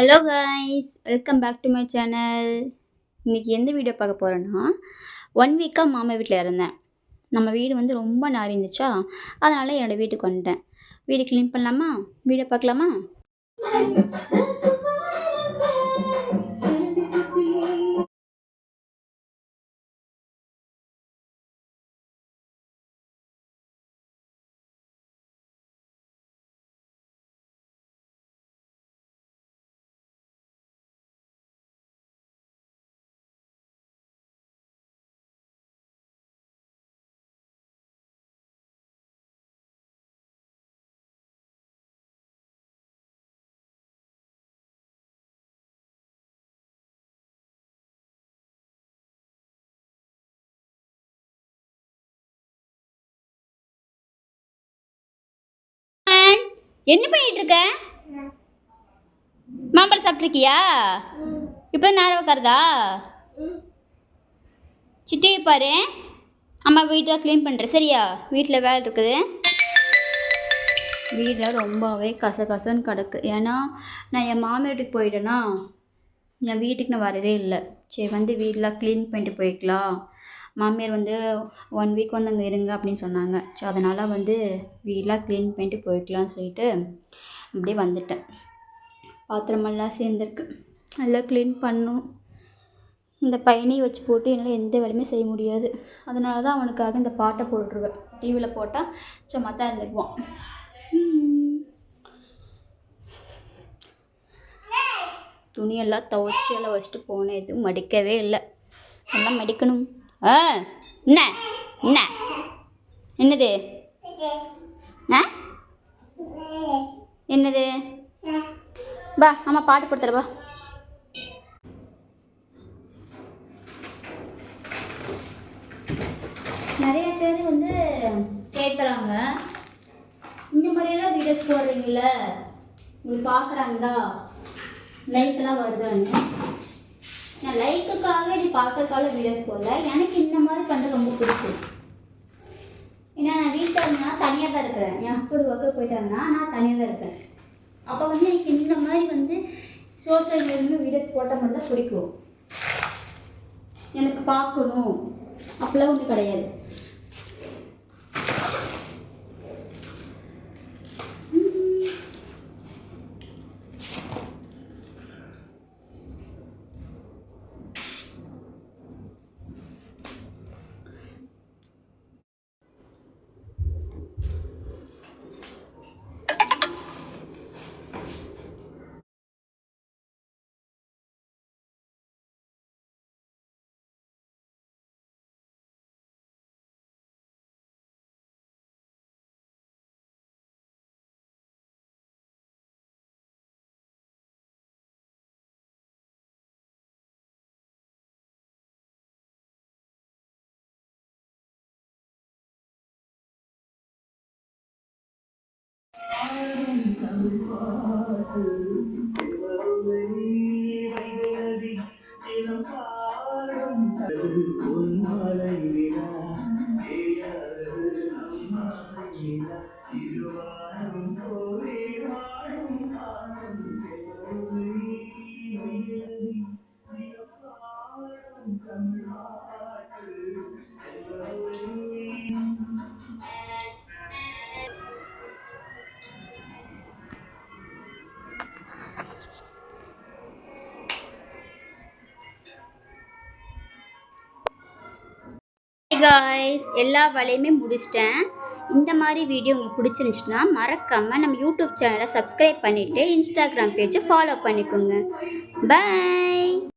Hello guys, welcome back to my channel. இன்றைக்கி எந்த video பார்க்க போகிறேன்னா, 1 வீக்காக மாமா வீட்டில் இருந்தேன். நம்ம வீடு வந்து ரொம்ப நாரி இருந்துச்சா, அதனால் என்னோடய வீட்டுக்கு வந்துட்டேன். வீடு க்ளீன் பண்ணலாமா? வீடியோ பார்க்கலாமா? என்ன பண்ணிட்டு இருக்க? மாம்பழம் சாப்பிட்ருக்கியா? இப்போ நேரம் உட்காருதா? சிட்டியை பாரு. அம்மா வீட்டை க்ளீன் பண்ணுறேன், சரியா? வீட்டில் வேலை இருக்குது. வீட்டில் ரொம்பவே கசகசன்னு கிடக்கு. ஏன்னா நான் என் மாமியார் வீட்டுக்கு போயிட்டேன்னா என் வீட்டுக்கு நான் வரவே இல்லை. சரி வந்து வீடெலாம் க்ளீன் பண்ணிட்டு போய்க்கலாம். மாமியார் வந்து 1 வீக் வந்து அங்கே இருங்க அப்படின்னு சொன்னாங்க. ஸோ அதனால் வந்து வீடெலாம் க்ளீன் பண்ணிட்டு போய்க்கலாம்னு சொல்லிட்டு அப்படியே வந்துட்டேன். பாத்திரமெல்லாம் சேர்ந்துருக்கு, எல்லாம் க்ளீன் பண்ணணும். இந்த பையனையும் வச்சு போட்டு என்னால் எந்த வேலையுமே செய்ய முடியாது. அதனால தான் அவனுக்காக இந்த பாட்டை போட்டுருவேன். டிவியில் போட்டால் சும்மா தான் இருந்துக்குவான். துணியெல்லாம் துவைச்சி எல்லாம் வச்சுட்டு போனேன், எதுவும் மடிக்கவே இல்லை. எல்லாம் மடிக்கணும். என்ன என்ன என்னது? என்னது? பா அம்மா பாட்டு கொடுத்துருவா. நிறைய பேர் வந்து கேட்குறாங்க, இந்த மாதிரியெல்லாம் வீடியோஸ் போடுறீங்கள, உங்களுக்கு பார்க்குறாங்களா, லைக்கெல்லாம் வருதான்னு. நான் லைக்குக்காக நீ பார்க்கறதுக்காக வீடியோஸ் போடல. எனக்கு இந்த மாதிரி பண்ணுறது ரொம்ப பிடிக்கும். ஏன்னா நான் வீட்டில் இருந்தால் தனியாக தான் இருக்கிறேன். என் ஹஸ்பண்ட் ஒர்க்கு போயிட்டாங்கன்னா நான் தனியாக தான் இருக்கேன். அப்போ வந்து எனக்கு இந்த மாதிரி வந்து சோஷியல் மீடியாவில் வீடியோஸ் போட்டால் மட்டும் தான் பிடிக்கும். எனக்கு பார்க்கணும் அப்படிலாம் ஒன்றும் கிடையாது. காய்ஸ், எல்லா வேலையுமே முடிச்சிட்டேன். இந்த மாதிரி வீடியோ உங்களுக்கு பிடிச்சிருந்துச்சுன்னா மறக்காமல் நம்ம யூடியூப் சேனலை சப்ஸ்கிரைப் பண்ணிவிட்டு இன்ஸ்டாகிராம் பேஜை ஃபாலோ பண்ணிக்கோங்க. பை.